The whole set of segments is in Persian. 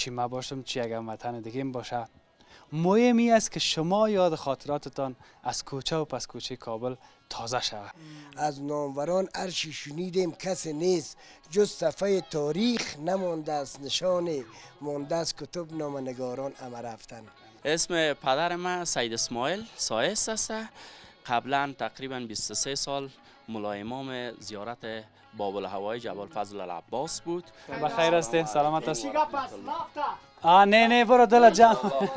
چی ما باشم چی اگر وطن دیگه باشه. مهمی است که شما یاد خاطراتتان از کوچه و پس کوچه کابل تازه شود. از ناموران عرشی شنیدیم کسی نیست جز صفحه تاریخ نمانده است نشان مانده از کتب نامنگاران اما رفتن. اسم پدر من سید اسماعیل سایس است. قبلا تقریبا 23 سال مولای امام زیارت باب الهوای جبل فضل العباس بود. بخیر هستی؟ سلامت هستی؟ نه برو دل جمع.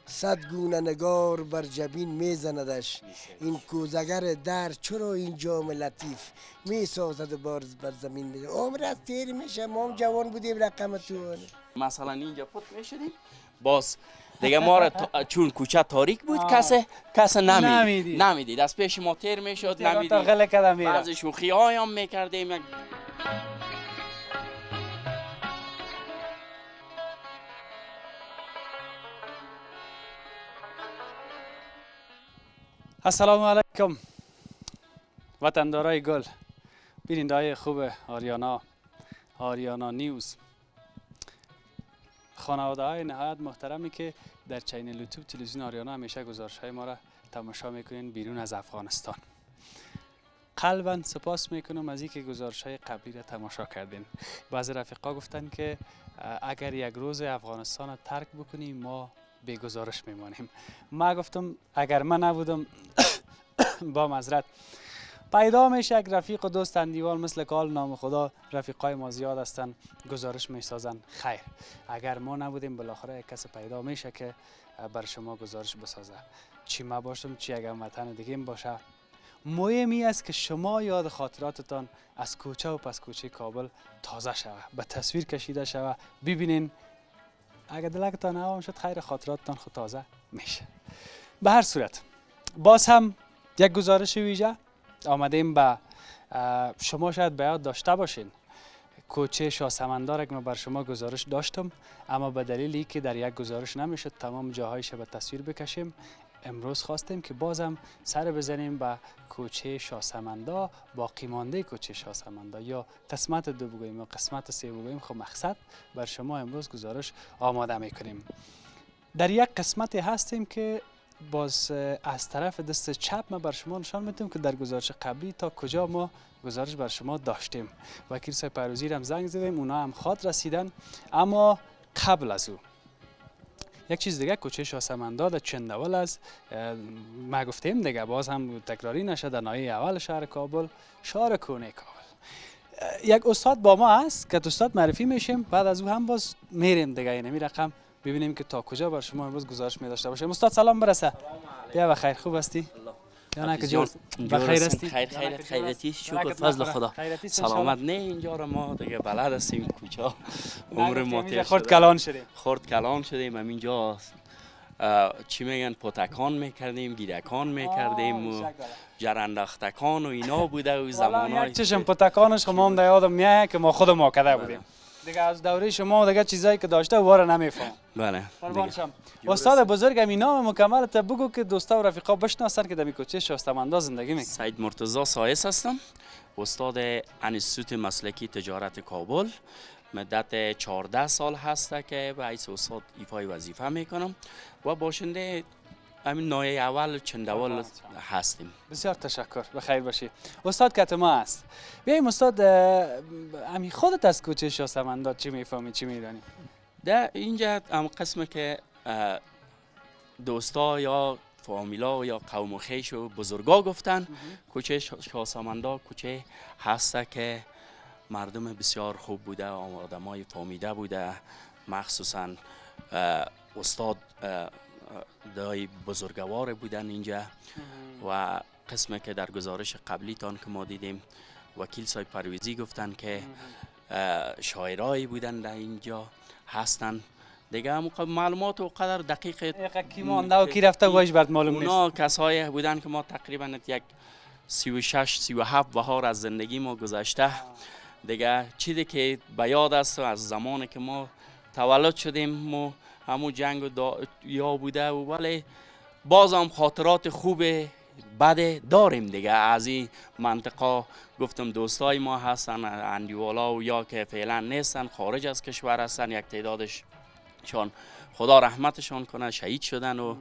صد گونه نگار بر جبین میزندش این کوزگر در چرا این جام لطیف می سازد بر زمین میده. عمر از تیر میشه ما هم جوان بودیم رقم تو مثلا اینجا پت میشدیم باز دیگه ما را چون کوچه تاریک بود کسی نمیدید از پیش ما تیر میشد نمیدید. بعضی شوخی های هم میکردیم. السلام علیکم وطندارای گل، بیننده های خوب آریانا نیوز، خانواده های نهایت محترمی که در چینل یوتیوب تلویزیون آریانا همیشه گزارش های ما را تماشا میکنین بیرون از افغانستان. قلبا سپاس میکنم از اینکه گزارش های قبلی را تماشا کردین. بعضی رفیقا گفتن که اگر یک روز افغانستان را ترک بکنیم ما به گزارش میمانیم. ما گفتم اگر من نبودم با معذرت پیدا میشه یک رفیق و دوست اندیوال مثل کال نام خدا رفیقای ما زیاد هستن گزارش میسازن. خیر اگر ما نبودیم بالاخره یک کس پیدا میشه که بر شما گزارش بسازه. چی ما باشم چی اگر وطن دیگه باشه. مهمی است که شما یاد خاطراتتان از کوچه و پس کوچه کابل تازه شود، به تصویر کشیده شود. ببینین اگر دلتان نوام شد خیر خاطراتتان خود تازه میشه. به هر صورت باز هم یک گزارش ویژه آمدیم به شما. شاید به یاد داشته باشین کوچه شاه سمندار که من بر شما گزارش داشتم اما به دلیلی که در یک گزارش نمیشد تمام جاهایش به تصویر بکشیم، امروز خواستیم که بازم سر بزنیم به کوچه شاه سمندار، باقی مانده کوچه شاه سمندار یا قسمت 2 بگوییم یا قسمت 3 بگوییم. خب مقصد بر شما امروز گزارش آماده میکنیم. در یک قسمتی هستیم که باز از طرف دست چپ ما بر شما نشان میدیم که در گزارش قبلی تا کجا ما گزارش بر شما داشتیم. وکیل صاحب پیروزی هم زنگ زدیم، اونا هم خواد رسیدن. اما قبل از او یک چیز دیگه، کوچه شاه سمندار در چندول از ما گفتیم دیگه، باز هم تکراری نشه، در ناحیه اول شهر کابل، شهر کهنه کابل. یک استاد با ما هست که استاد معرفی میشیم، بعد از او هم باز میریم دیگه اینمی رقم ببینیم که تا کجا بر شما امروز گزارش می داشته باشیم. استاد سلام برسه. بیا بخیر، خوب هستی؟ یا نه که جور بخیر هستی؟ خیرتی شکر فضل خدا. سلامت. نه اینجا رو ما دیگه بلد هستیم کوچه عمر ما تیر خورد کلان شدیم. خورد کلان شدیم. همینجا چی میگن پتکان میکردیم، گیرکان میکردیم و جرندختکان و اینا بوده و زمانای یک چشم پتکانش خب ما هم در یادم میاد که ما خودمون کرده بودیم. دیگه از دوره شما دیگه چیزایی که داشته واره نمیفهم. بله. استاد بزرگم این نام مکمل تا بگو که دوستا و رفیقا بشناسن که در کوچه شاه سمندار زندگی میکنن. سید مرتضی سایس هستم، استاد انستیتوت مسلکی تجارت کابل. مدت 14 سال هسته که به حیث استاد ایفای وظیفه میکنم و باشنده همین ناحیه اول چندول هستیم. بسیار تشکر، بخیر باشی. استاد کت ما هست. بیایم استاد، امی خودت از کوچه شاه سمندار چی میفهمی، چی میدانی؟ در اینجا هم قسم که دوستا یا فامیلا یا قوم و خویش و بزرگا گفتن کوچه شاه سمندار کوچه هسته که مردم بسیار خوب بوده، آدمای فامیده بوده، مخصوصا استاد دای بزرگوار بودن اینجا. و قسمی که در گزارش قبلی تان که ما دیدیم وکیل صاحب پرویزی گفتن که شاعرایی بودن در اینجا هستن دیگه. هم معلومات و قدر دقیق کی مانده و کی رفته وایش برات معلوم نیست. اونا کسایی بودن که ما تقریبا یک 36 37 بهار از زندگی ما گذشته دیگه. چیزی که به یاد است از زمانی که ما تولد شدیم و همون جنگ یا بوده و ولی باز هم خاطرات خوب بده داریم دیگه. از این منطقه گفتم دوستای ما هستن اندیوالا و یا که فعلا نیستن، خارج از کشور هستن، یک تعدادشان خدا رحمتشان کنه شهید شدن و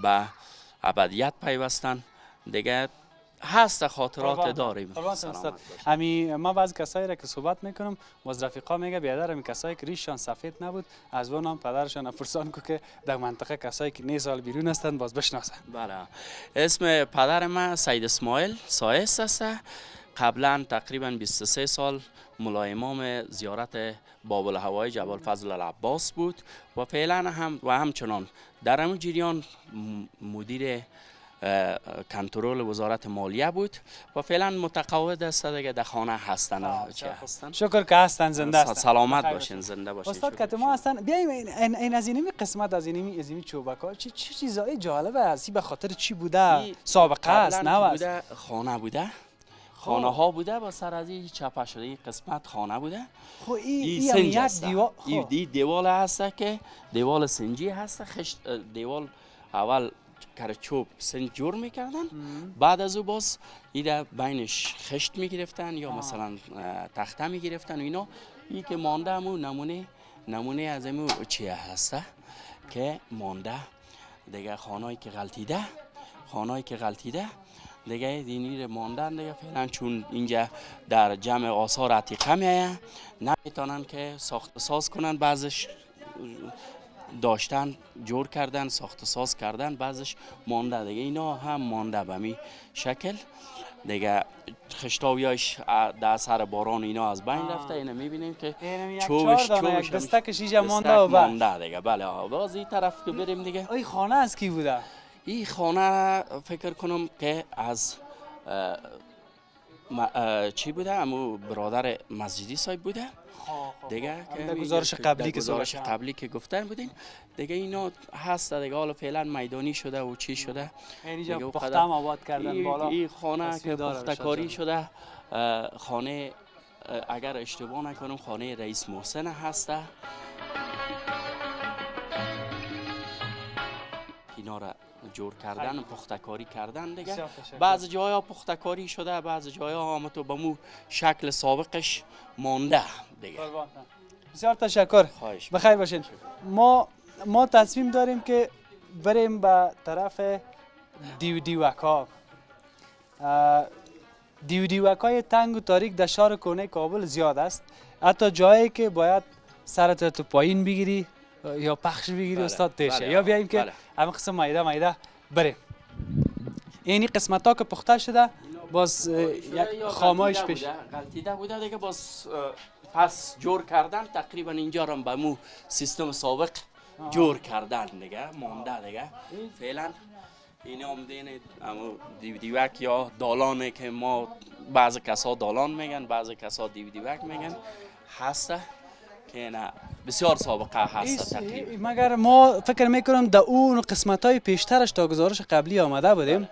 به ابدیت پیوستن دیگه. هست خاطرات داریم. ما بعضی کسایی را که صحبت میکنم باز رفیقا میگه بیادر همین کسایی که ریششان سفید نبود از اون هم پدرشان پرسان که در منطقه کسایی که نی سال بیرون هستند باز بشناسن. بله، اسم پدر من سید اسماعیل سایس است. قبلا تقریبا 23 سال مولای امام زیارت باب الهوای جبل فضل العباس بود و فعلا همچنان در همون جریان مدیر کنترل وزارت مالیه بود و فعلا متقاعد است دیگه، در خانه هستن. شکر که هستن، زنده هستن. سلامت باشین، زنده باشین. استاد کت ما هستن. بیایم این از اینمی قسمت از اینمی چوبکا چه چیزای جالبه است؟ به خاطر چی بوده؟ سابقه است نه بوده؟ خانه بوده، خانه ها بوده با سر از این چپه شده این قسمت خانه بوده. خب این یک دیوال، این دیوال هست که دیوال سنجی هست. خشت دیوال اول کرچوب سنج جور میکردن، بعد از او باز ایده بینش خشت میگرفتن یا مثلا تخته میگرفتن و اینا. این که مانده همون نمونه از همون چیه هسته که مانده دیگه. خانهایی که غلطیده دیگه دینی ماندن دیگه فعلا، چون اینجا در جمع آثار عتیقه میایه نمیتونن که ساخت ساز کنن. بعضش داشتن جور کردن، ساخت ساز کردن، بعضش مانده دیگه. اینا هم مانده به می شکل دیگه. خشتاویاش در اثر باران اینا از بین رفته. اینو میبینیم که چوبش دستکش اینجا مانده دیگه. بله، باز این طرف که بریم دیگه. این خانه از کی بوده؟ این خانه فکر کنم که از چی بوده؟ امو برادر مسجدی صاحب بوده دیگه، که گزارش قبلی که گفتن بودین دیگه. اینا هست دیگه. حالا فعلا میدانی شده و چی شده اینجا پخته هم آباد کردن بالا. این خانه که پخته کاری شده، خانه اگر اشتباه نکنم خانه رئیس محسن هسته. اینا را جور کردن و پخته کاری کردن دیگه. بعض جاها پخته کاری شده، بعض جاها هم تو به مو شکل سابقش مانده دیگه. بسیار تشکر، بخیر باشین. ما تصمیم داریم که بریم به طرف دیوکا. دیوکای تنگ و تاریک در شهر کهنه کابل زیاد است. حتی جایی که باید سرت تو پایین بگیری یا پخش بگیری استاد تیشه. یا بیاییم که همه قسم مایده بریم. اینی قسمت ها که پخته شده باز یک خامایش پیش غلطیده بوده دیگه. باز پس جور کردن تقریبا اینجا رو به مو سیستم سابق جور کردن دیگه، مانده دیگه. فعلا این آمدین دیوک یا دالانه که ما بعض کسا دالان میگن، بعض کسا دیوک میگن هسته که نه بسیار سابقه هست تقریبا. مگر ما فکر میکنم در اون قسمت های پیشترش تا گزارش قبلی آمده بودیم.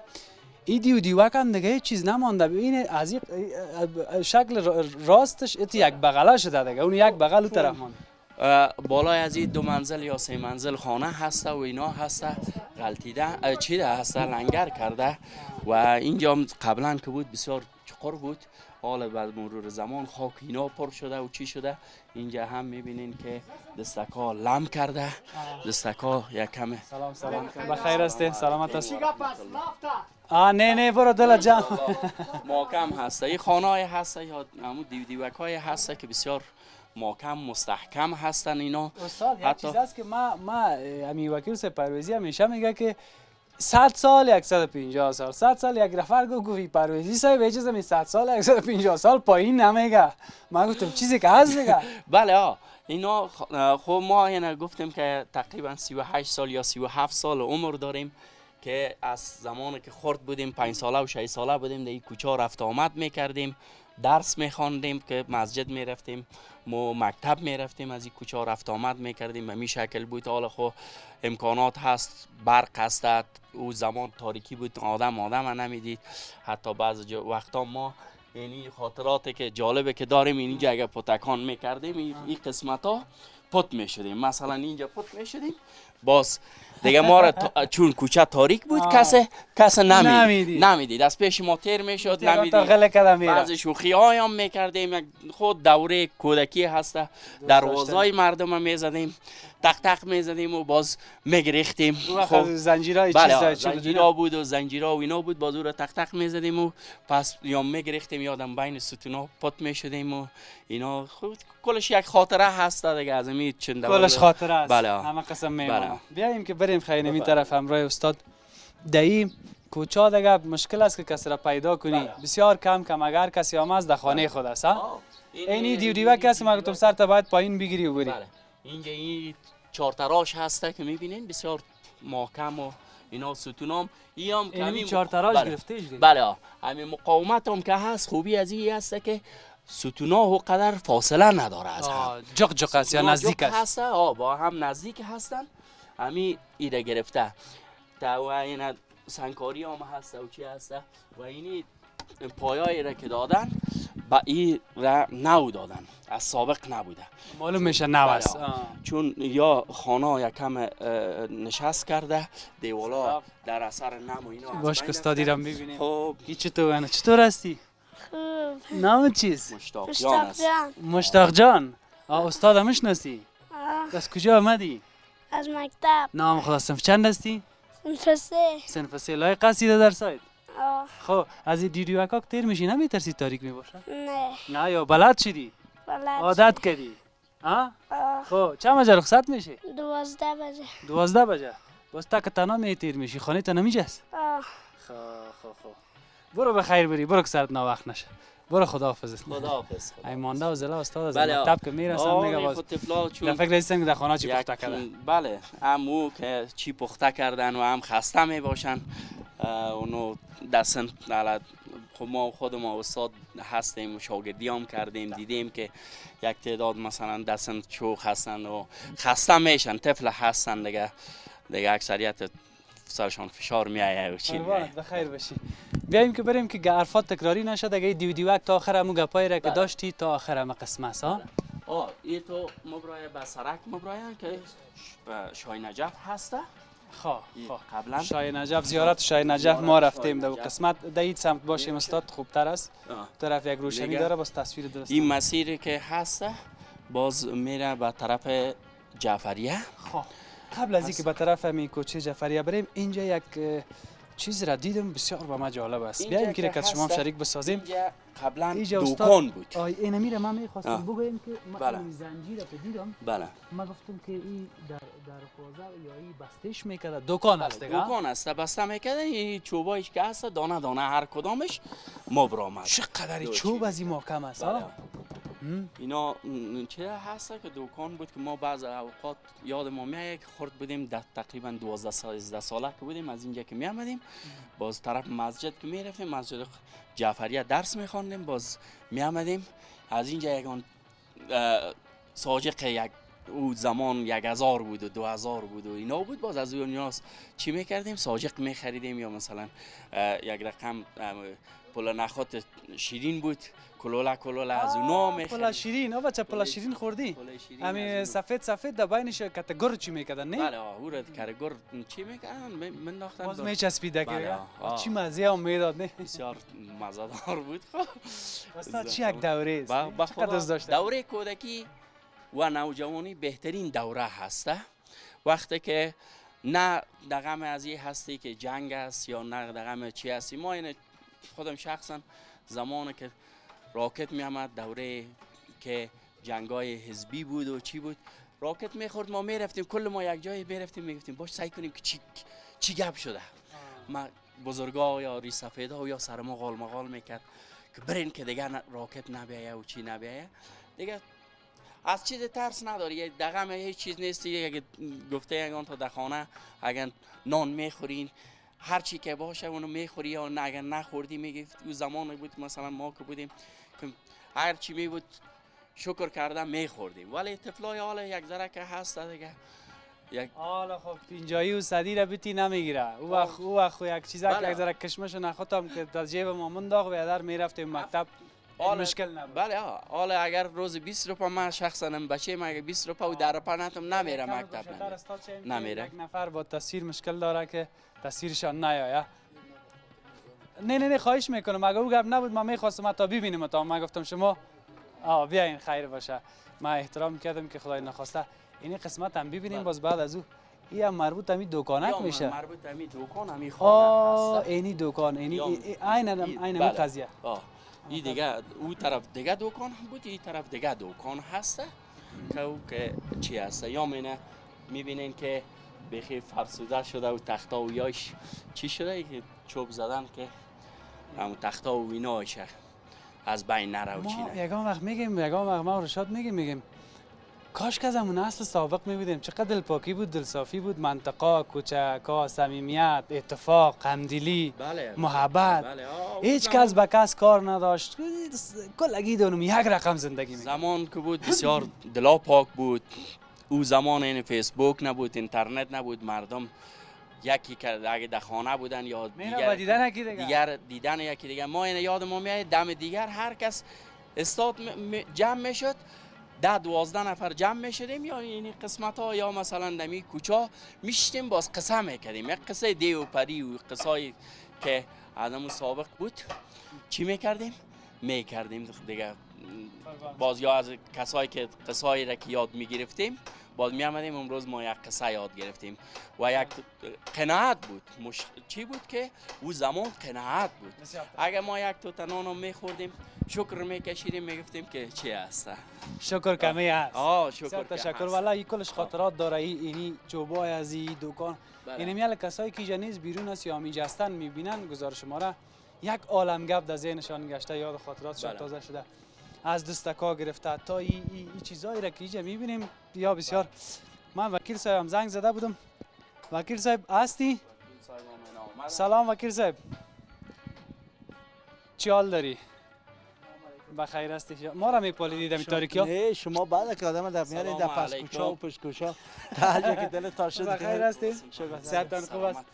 این دیوک هم دیگه هیچ چیز نمانده. ببینید از این شکل راستش یک بغله شده دیگه. اون یک بغل اون طرف مانده. بالای از این 2 منزل یا 3 منزل خانه هسته و اینا هسته غلطیده چیده هسته لنگر کرده و اینجا قبلا که بود بسیار چقر بود. حالا بعد مرور زمان خاک اینا پر شده و چی شده. اینجا هم میبینین که دستکا لم کرده. دستکا یک کمه. سلام بخیر هستی؟ سلامت هستی؟ نه برو دل جان. محکم هسته. این خانه های هسته یا همون دیوک های هسته که بسیار محکم مستحکم هستن اینا. استاد یک چیز هست که ما همین وکیل صاحب پرویزی همیشه میگه که 100 سال 150 سال 100 سال یک نفر گفت پرویزی صاحب یه چیز می 100 سال 150 سال پایین نمیگه. من گفتم چیزی که هست دیگه. بله اینا خب ما اینا گفتیم که تقریبا 38 سال یا 37 سال عمر داریم که از زمانی که خرد بودیم 5 ساله و 6 ساله بودیم در این کوچه رفت آمد میکردیم، درس میخواندیم که مسجد میرفتیم، ما مکتب میرفتیم، از این کوچه رفت آمد میکردیم. به می شکل بود. حالا خب امکانات هست، برق هست. او زمان تاریکی بود، آدم نمیدید. حتی بعض وقتا ما یعنی خاطراتی که جالبه که داریم اینجا اگه پتکان میکردیم این قسمت ها پت می شدیم، مثلا اینجا پت می شدیم، باز دیگه ما را چون کوچه تاریک بود کس نمیدید، از پیش ما تیر می شد نمیدید. بعضی شوخی های هم می کردیم، خود دوره کودکی هسته، دروازای مردم می زدیم، تق تق می زدیم و باز می گریختیم. خب زنجیرهای بله زنجیرها بود و زنجیرها و اینا بود، باز او را تق تق می زدیم و پس یا می گریختیم، یادم بین ستونا پت می شدیم و اینا. خود کلش یک خاطره هست دیگه از این چند کلش خاطره است. بله همه قسم میمونه. بیاییم که بریم خیلی نمی طرف همراه استاد. دایی کوچا دیگه مشکل است که کسی را پیدا کنی، بسیار کم اگر کسی هم از در خانه خود است. اینی دیو کسی ما گفتم سر تا باید پایین بگیری و بری. بله. اینجا این چارتراش هسته که میبینین بسیار محکم و اینا ستونام هم کمی چارتراش گرفته دیگه. بله همین مقاومت هم که هست، خوبی از این هست که ستونا و قدر فاصله نداره از هم. جق است یا نزدیک است. با هم نزدیک هستن. همین ایره گرفته تا و این سنگکاری هم هست و چی هست و اینی پایایی را که دادن با این را نو دادن، از سابق نبوده، معلوم میشه نو است. چون یا خانه یکم نشست کرده، دیوالا در اثر نم و اینا باش که استادی را میبینیم. خب چطور هستی؟ خوب. نام چیست؟ مشتاق جان است. مشتاق جان. استاد هم میشناسی؟ از کجا آمدی؟ از مکتب. نام خدا صنف چند هستی؟ صنف 3 لای قصیده در سایت. خب از این دیدیوکاک تیر میشی نمیترسی تاریک میباشه؟ نه یا بلد شدی؟ عادت کردی؟ خب چند بجه رخصت میشی؟ 12 بجه. 12 بجه؟ باز تا که تنها میتیر میشی خانه تا نمیجست؟ خب برو بخیر بری، برو که سرت ناوقت نشه. برو خداحافظ. خداحافظ. ای مانده و زلا استاد از مکتب که میرسن دیگه باز در فکر هستن که در خانه چی پخته کردن. بله همو که چی پخته کردن و هم خسته می باشن اونو دستن. خب ما خود ما استاد هستیم، شاگردی هم کردیم، دیدیم که یک تعداد مثلا دستن چوخ هستن و خسته میشن، طفل هستن دیگه اکثریت سرشان فشار میایه و چی میایه. بخیر باشی. بیایم که بریم که حرفات تکراری نشه دیگه. دیوک تا آخر همون گپایی را که داشتی تا آخر هم قسمه است. این تو مبرای به سرک مبراین که شای نجف هسته. قبلا شای نجف، زیارت شای نجف ما رفتیم در قسمت دید سمت باشیم استاد خوبتر است. طرف یک روشنی داره باز تصویر درست. این مسیری که هسته باز میره به طرف جعفریه. قبل از اینکه به طرف همین کوچه جعفریه بریم، اینجا یک چیز را دیدم بسیار به ما جالب است. بیایم که از شما شریک بسازیم. اینجا قبلا دکان بود. این میره ما میخواستم بگویم که من این زنجیر را دیدم. بله. ما گفتم که این در خوازه یا این بستش میکرده دکان است دیگه. دکان است بسته میکرده. این چوبایش که هست دانه دانه هر کدامش مبرام. چقدر چوب از این محکم است. اینا چه هست که دکان بود که ما بعض اوقات یاد ما میاد که خورد بودیم تقریبا 12 ساله که بودیم از اینجا که می آمدیم باز طرف مسجد که می رفتیم، مسجد جعفریه درس می خواندیم، باز می آمدیم از اینجا یگان ساجق یک او زمان 1000 بود و 2000 بود و اینا بود، باز از اون چی می کردیم ساجق می خریدیم یا مثلا یک رقم پول نخات شیرین بود کلوله از اونا میخرید. پلا شیرین بچه پلا شیرین خوردی؟ همین سفید در بینش کتگر چی میکردن نه؟ بله او را کتگر چی میکردن منداختن باز میچسبیده که چی مزه هم میداد نه؟ بسیار مزه‌دار بود. استاد چی یک دوره است؟ چقدر دوست داشتم. دوره کودکی و نوجوانی بهترین دوره هسته، وقتی که نه دغم از این هستی که جنگ است یا نه دغم چی هستی. ما این خودم شخصا زمانی که راکت می آمد دوره که جنگای حزبی بود و چی بود راکت می خورد ما می رفتیم کل ما یک جای می رفتیم می گفتیم باش سعی کنیم که چی گپ شده. ما بزرگا یا ری سفیدا یا سر ما غال مغال میکرد که برین که دیگه راکت نبیایه و چی نبیایه دیگه از چیز ترس نداری. دغم هیچ چیز نیست. اگه گفته یگان تا در خانه اگر نان میخورین هر چی که باشه اونو میخوری یا اگر نخوردی میگی. اون زمان بود مثلا ما که بودیم که هر چی می بود شکر کردم میخوردیم، ولی طفلای حالا یک ذره که هست دیگه حالا خب پینجایی و صدی را بیتی نمیگیره. او وقت یک چیزا که یک ذره کشمش نخوتم که در جیب ما منداخت و در میرفتیم مکتب مشکل نبود. بله حالا اگر روز 20 روپا من شخصا بچه ما اگه 20 روپا و 10 روپا نتم نمیره مکتب نمیره. یک نفر با تصویر مشکل داره که تصویرشان نیایه. نه خواهش میکنم اگه او گپ نبود من میخواستم تا ببینیم تا من گفتم شما بیاین خیر باشه. من احترام کردم که خدای نخواسته این قسمت هم ببینیم باز بعد از او این هم مربوط همین دکانک میشه. مربوط همین دکان همین خانه هست. اینی دکان اینی عین قضیه. این دیگه او طرف دیگه دکان بود این طرف دیگه دکان هست که چی هست یا میبینین که بخی فرسوده شده و تختا و یاش چی شده که چوب زدن که هم تختا و وینایش از بین نره و چی نه. یکم وقت ما رشاد میگیم کاش که از همون اصل سابق میبینیم چقدر دلپاکی بود دلصافی بود منطقه کوچکا صمیمیت اتفاق همدلی محبت هیچ کس به کس کار نداشت کلگی دونم یک رقم زندگی میکرد. زمان که بود بسیار دلا پاک بود او زمان این فیسبوک نبود اینترنت نبود مردم یکی که اگه در خانه بودن یا دیدن یکی دیگر ما این یاد ما میاد دم دیگر هر کس استاد جمع میشد 10-12 نفر جمع میشدیم یا این قسمت ها یا مثلا دمی کوچا میشتیم باز قصه میکردیم یک قصه دی و پری و قصه که آدم سابق بود چی میکردیم دیگه باز یا از کسایی که قصه را که یاد میگرفتیم باز می آمدیم امروز ما یک قصه یاد گرفتیم و یک قناعت بود چی بود که او زمان قناعت بود اگر ما یک توتنان رو میخوردیم شکر میکشیدیم میگفتیم که چی هست شکر کمی هست شکر تشکر والا این کلش خاطرات داره اینی چوبای از این دکان این میال کسایی که جنیز بیرون است یا میج هستن میبینن گزارش ما را یک عالم گپ در ذهنشان گشته یاد خاطراتشان تازه شده از دستکا گرفته تا این چیزایی را که اینجا میبینیم یا بسیار. من وکیل صاحبم زنگ زده بودم. وکیل صاحب هستی؟ سلام وکیل صاحب چی حال داری؟ بخیر هستی؟ ما را میپالیدی دمی تاریکی ها؟ نه شما بعد که آدم در میاری در پس کوچا و پشت کوچا تا جا که دل تاشد بخیر هستی؟ صحتتان خوب است؟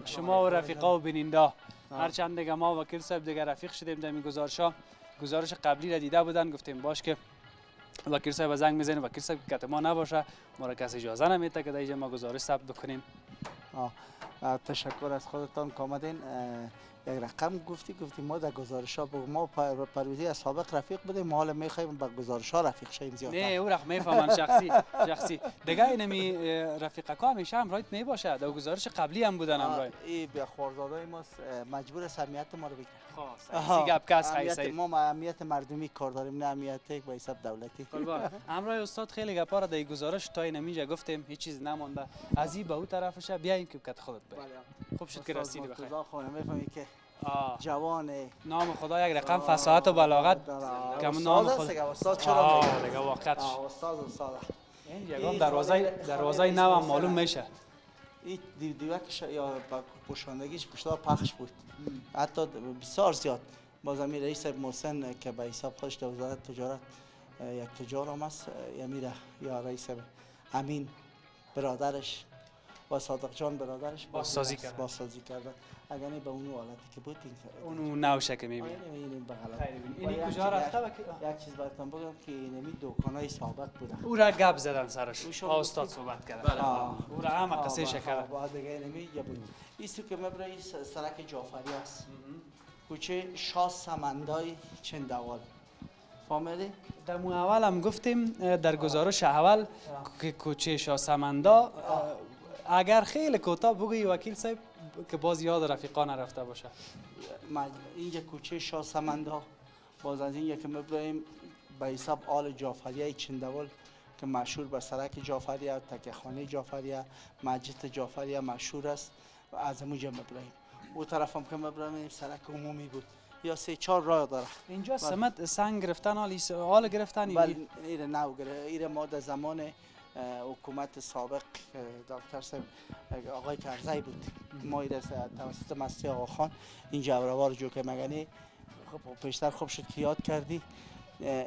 شما و رفیقا و بیننده هر چند دیگه ما وکیل صاحب دیگه رفیق شدیم دمی گزارش قبلی را دیده بودن گفتیم باش که وکیل صاحب زنگ میزنه وکیل صاحب که ما نباشه ما را کسی اجازه نمیده که در اینجا ما گزارش ثبت بکنیم. تشکر از خودتان که آمدین. یک رقم گفتی ما در گزارش ها بگو ما پرویزی از سابق رفیق بودیم حالا میخوایم با گزارش ها رفیق شیم زیادتر. نه او رقم میفهمن شخصی دیگه اینمی رفیقا همیشه همراهت میباشه در گزارش قبلی هم بودن همراه. ای بیا خوردادای ما مجبور سمیت ما رو بگیره. خاص گپ کس خیلی ما اهمیت مردمی کار داریم نه اهمیت یک به حساب دولتی. همراه استاد خیلی گپا را در گزارش تا اینجا گفتیم هیچ چیز نمونده از این به اون طرفش بیاین که کت خودت بگی. خوب شد که رسیدی بخیر. خدا خانه میفهمی که جوان نام خدا یک رقم فصاحت و بلاغت کم نام خدا استاد چرا دیگه واقعاش استاد این یگام دروازه نو هم معلوم میشه. این دیوکش یا پوشاندگیش پشتار پخش بود حتی بسیار زیاد. باز امیر رئیس محسن که به حساب خودش در وزارت تجارت یک تجار هم است امیره یا رئیس امین برادرش با صادق جان برادرش بازسازی کرده اگر نه به اون حالتی که بود اونو نوشه که میبینی این بغل این کجا رفته یک چیز براتون بگم که اینمی دکانای سابق بوده او را گپ زدن سرش استاد صحبت کرد او را هم قصه شکر بعد دیگه اینمی یا بود ایستو که مبرای سرک جعفری است کوچه شاه سمندای چندوال فهمیدی؟ در مو اول هم گفتیم در گزارش اول که کوچه شاه سمندا اگر خیلی کوتاه بگویی وکیل صاحب که باز یاد رفیقا نرفته باشه. اینجا کوچه شاه سمندا باز از این یک مبراهیم به حساب آل جعفریه چندوال که مشهور به سرک جعفریه تکه خانه جعفریه مسجد جعفریه مشهور است و از همونجا مبراهیم او طرف هم که مبراهیم سرک عمومی بود یا 3-4 راه داره. اینجا سمت سنگ گرفتن حال گرفتن بله ایره نو ایره ما در زمان حکومت سابق دکتر صاحب آقای کرزی بود ما ایره توسط مستی آقا خان اینجا اوروار جو که مگنی پیشتر خوب شد که یاد کردی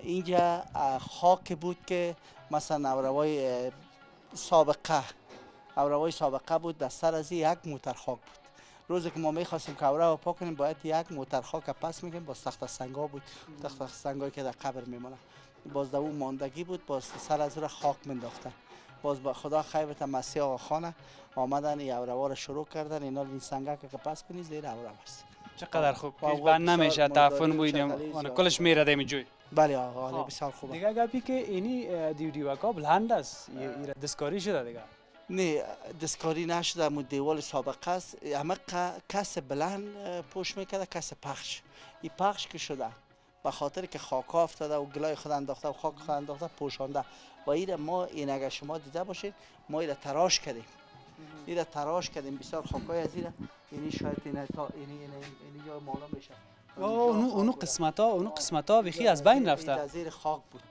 اینجا خاک بود که مثلا اوروای سابقه بود در سر از یک موتر خاک بود روزی که ما میخواستیم کوره رو پاک کنیم باید یک موتر خاک پس میگیم با تخت سنگا بود، تخت سنگایی که در قبر میمونه. باز در اون ماندگی بود، باز سر از اون خاک مینداختن. باز با خدا خیر بده مسیح آقا خانه آمدن این اوروار شروع کردن. اینا این سنگا که پس کنی زیر اورم است. چقدر خوب با پیش اوقات بند نمیشه بسیار تعفن مرداری و بویدیم چغلی آن زیاد کلش میره دمی جوی. بله آقا بسیار خوبه. دیگه گپی که اینی دیوکا بلند است دستکاری شده دیگه. نه دستکاری نشده، مو دیوال سابقه است. همه کس بلند پوش میکرده، کس پخش. این پخش که شده به خاطر که خاک افتاده و گلای خود انداخته و خاک خود انداخته پوشانده. و ایره ما این اگر شما دیده باشید ما ایره تراش کردیم. ایره تراش کردیم بسیار خاکای از ایره. اینی شاید اینی تا اینی جای معلوم میشه. اونو قسمت ها بخی از بین رفته. در زیر خاک بود.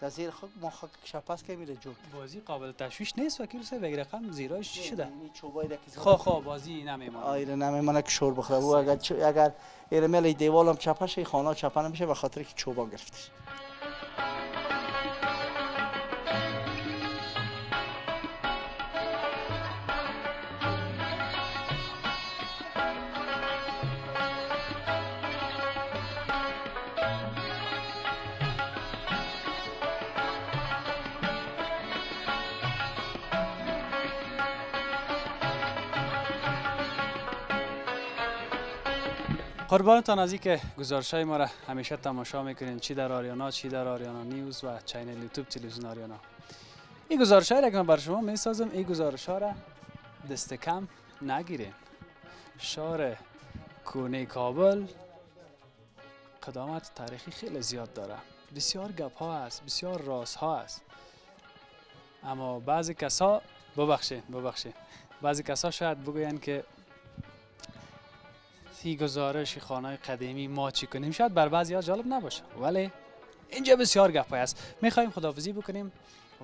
در زیر خاک ما خاک شپاس که میره جور. بازی قابل تشویش نیست وکیل صاحب بگیره رقم زیراش چی شده؟ اینی چوبای که خو بازی نمیمونه. آیره نمیمونه که شور بخوره. او اگر ایرمل دیوالم چپه شه خانه چپه نمیشه به خاطر که چوبا گرفتش. قربانتان از اینکه گزارش‌های ما را همیشه تماشا میکنین، چی در آریانا چی در آریانا نیوز و چینل یوتیوب تلویزیون آریانا. این گزارش‌هایی را که من بر شما میسازم، این گزارش‌ها را دست کم نگیرین. شهر کونه کابل قدامت تاریخی خیلی زیاد داره، بسیار گپ‌ها هست، بسیار رازها هست. اما بعضی کسا ببخشید بعضی کسا شاید بگوین که سی گزارش خانه قدیمی ما چی کنیم شاید بر بعضی‌ها جالب نباشه، ولی اینجا بسیار گپ‌های است. می‌خوایم خداحافظی بکنیم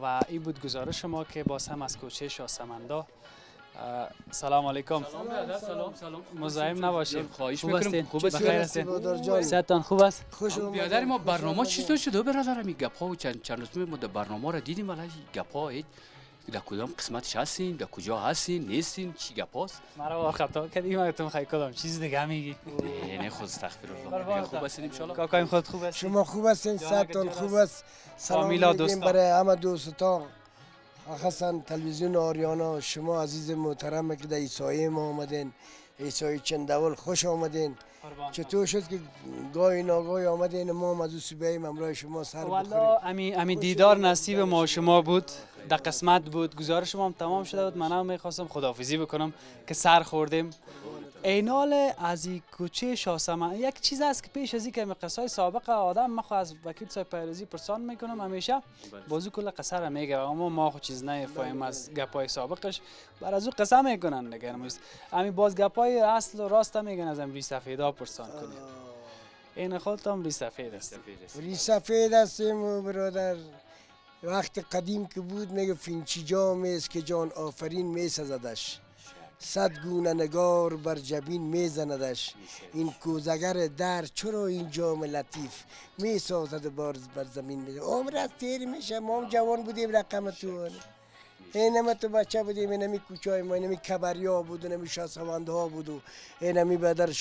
و این بود گزارش ما که باز هم از کوچه شاهسمندا. سلام علیکم. سلام. مزاحم نباشید. خواهش خوب میکنم. هستین؟ خوب بخیر هستین؟ هستین؟ صحتتان خوب است؟ خوش اومدید. بیادر ما برنامه چطور شده برادرم؟ این گپ‌ها و چند روز ما در برنامه را دیدیم ولی گپ‌ها در کدام قسمتش هستین؟ در کجا هستین؟ نیستین؟ چی گپاست؟ مرا خطا کردی من تو می‌خوای کدام چیز دیگه میگی؟ نه خود استغفرالله. خوب هستین ان شاء الله. کاکایم خود خوب است؟ شما خوب هستین؟ صحتتان خوب است؟ سلام فامیلا میگیم دوستان. برای همه دوستان، خاصا تلویزیون آریانا. شما عزیز محترم که در ایسایی ما آمدین، ایسایی چندول خوش آمدین. چطور شد که گاهی ناگاهی آمدین ما هم از او سبیعیم همراه شما سر بخوریم؟ والله امی دیدار نصیب ما شما بود، در قسمت بود. گزارش ما هم تمام شده بود. من هم میخواستم خداحافظی بکنم که سر خوردیم. اینال از این کوچه شاهسمند یک چیز است که پیش از این که قصای سابق آدم ما از وکیل صاحب پیروزی پرسان میکنم همیشه بازو کل قصه را میگه، اما ما خود چیز نمیفهمیم از گپای سابقش، بر از او قصه میکنن دیگه. همین باز گپای اصل و راست میگن از ری سفیدا پرسان کنید. این خودت هم ری سفید است. ری سفید هستیم برادر. وقت قدیم که بود میگه فینچی جام است که جان آفرین میسزدش، صد گونه نگار بر جبین میزندش. این کوزگر در چرا این جام لطیف میسازد بر زمین میده. عمر از تیر میشه. ما هم جوان بودیم رقم تو اینمی تو بچه بودیم. اینمی کوچای ما اینمی کبریا بود، اینمی شاهسوانده ها بود و اینمی بدر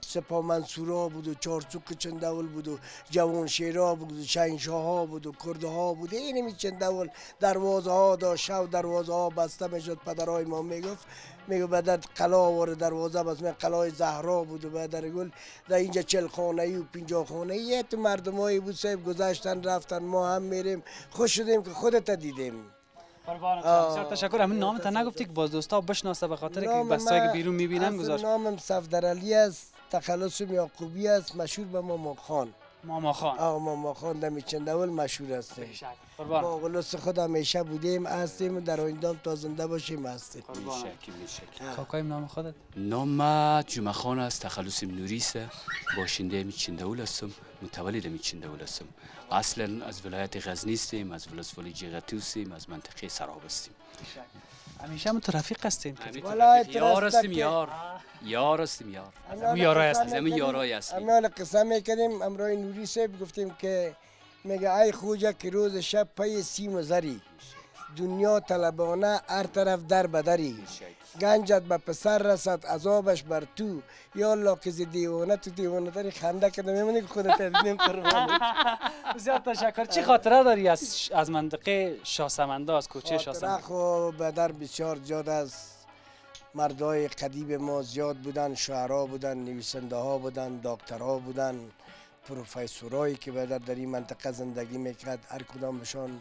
سپاه منصورا بود و چارچوک چندول بود و جوان شیرا بود و شهنشاه ها بود و کرده ها بود. اینمی چندول دروازه ها داشت و دروازه ها بسته میشد. پدرای ما میگفت بدر قلا وارد دروازه بس من قلای زهرا بود و بدر گل در اینجا 40 خانه ای و 50 خانه ای تو مردمایی بود صاحب گذشتن رفتن. ما هم میریم خوش شدیم که خودت دیدیم. بسیار تشکر. همین نامت نگفتی که باز دوستا بشناسه به خاطر که بسایی که بیرون میبینن گذاشت. نامم صفدر علی است، تخلصم یعقوبی است، مشهور به ماما خان. ماما خان. ماما خان دمی چندول مشهور هستیم. با قلوس خود همیشه بودیم هستیم، در آینده تا زنده باشیم هستیم. کاکایم نام خودت؟ نام جمعه خان است، تخلصم نوری است، باشنده میچندول هستم، متولد میچندول هستم. اصلا از ولایت غزنی هستیم، از ولسوالی جغتو هستیم، از منطقه سراب هستیم. همیشه من تو رفیق هستیم. یار هستیم یار هستیم یار. یارای هستیم. زمین یارای هستیم. اما قسم میکنیم امرای نوری صاحب گفتیم که میگه ای خوجه که روز شب پای سیم و زری دنیا طلبانه هر طرف در بدری گنجت به پسر رسد عذابش بر تو یا الله که ز دیوانه تو دیوانه داری خنده که نمیمونی که خودت تدمیم قربانی. بسیار تشکر. چی خاطره داری از منطقه شاهسمنده، از کوچه خاطره شاهسمنده؟ خو به در بسیار زیاد است. مردای قدیم ما زیاد بودن، شعرا بودن، نویسنده ها بودن، دکترها بودن، پروفیسورایی که به در این منطقه زندگی میکرد. هر کدامشان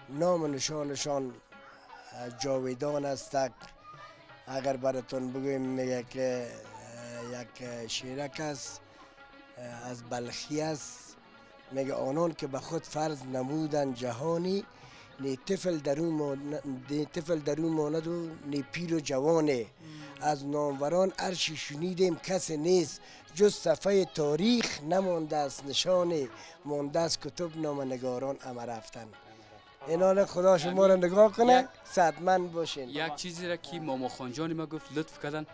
نام و نشانشان جاویدان است. اگر براتون بگویم میگه که یک شیرک است از بلخی است، میگه آنان که به خود فرض نمودن جهانی نی طفل درون ماند و نی پیر و جوانه. از ناموران عرشی شنیدیم کسی نیست جز صفحه تاریخ نمانده است نشانه. مانده است کتب نامنگاران اما رفتن. اینال خدا شما را نگاه کنه، صحتمند باشین. یک چیزی را که ماما خانجان ما گفت لطف کردن،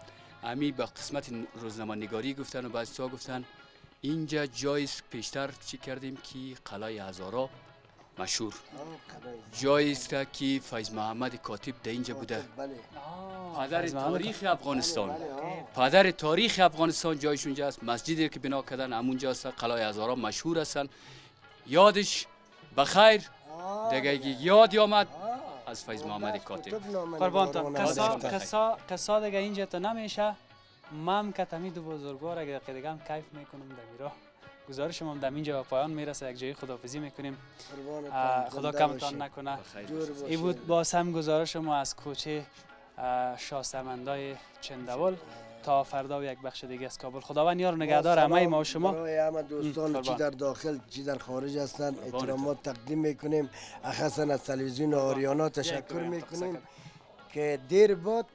امی به قسمت روزنامه نگاری گفتن و بعضی ها گفتن اینجا جایی است پیشتر چی کردیم که قلعه هزارا مشهور جایی است که فیض محمد کاتب در اینجا بوده. پدر تاریخ افغانستان، پدر تاریخ افغانستان جایش اونجا است. مسجدی که بنا کردن همونجا است. قلعه هزارا مشهور هستن. یادش بخیر دیگه یاد آمد از فیض محمد کاتب. قربانتان. قصه دیگه اینجا تا نمیشه. من که تمی دو بزرگوار اگر دیگه هم کیف میکنم در میرا. گزارش ما در اینجا به پایان میرسه. یک جایی خداحافظی میکنیم. خدا کمتان نکنه. این بود باز هم گزارش ما از کوچه شاهسمندای چندول. تا فردا و یک بخش دیگه از کابل. خداوند یار و نگهدار همه ما و شما. برای همه دوستان چی در داخل چی در خارج هستند احترامات تقدیم میکنیم. اخصا از تلویزیون آریانا تشکر میکنیم که دیر بعد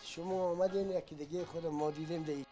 شما آمدین. یکی دیگه خود ما دیدیم.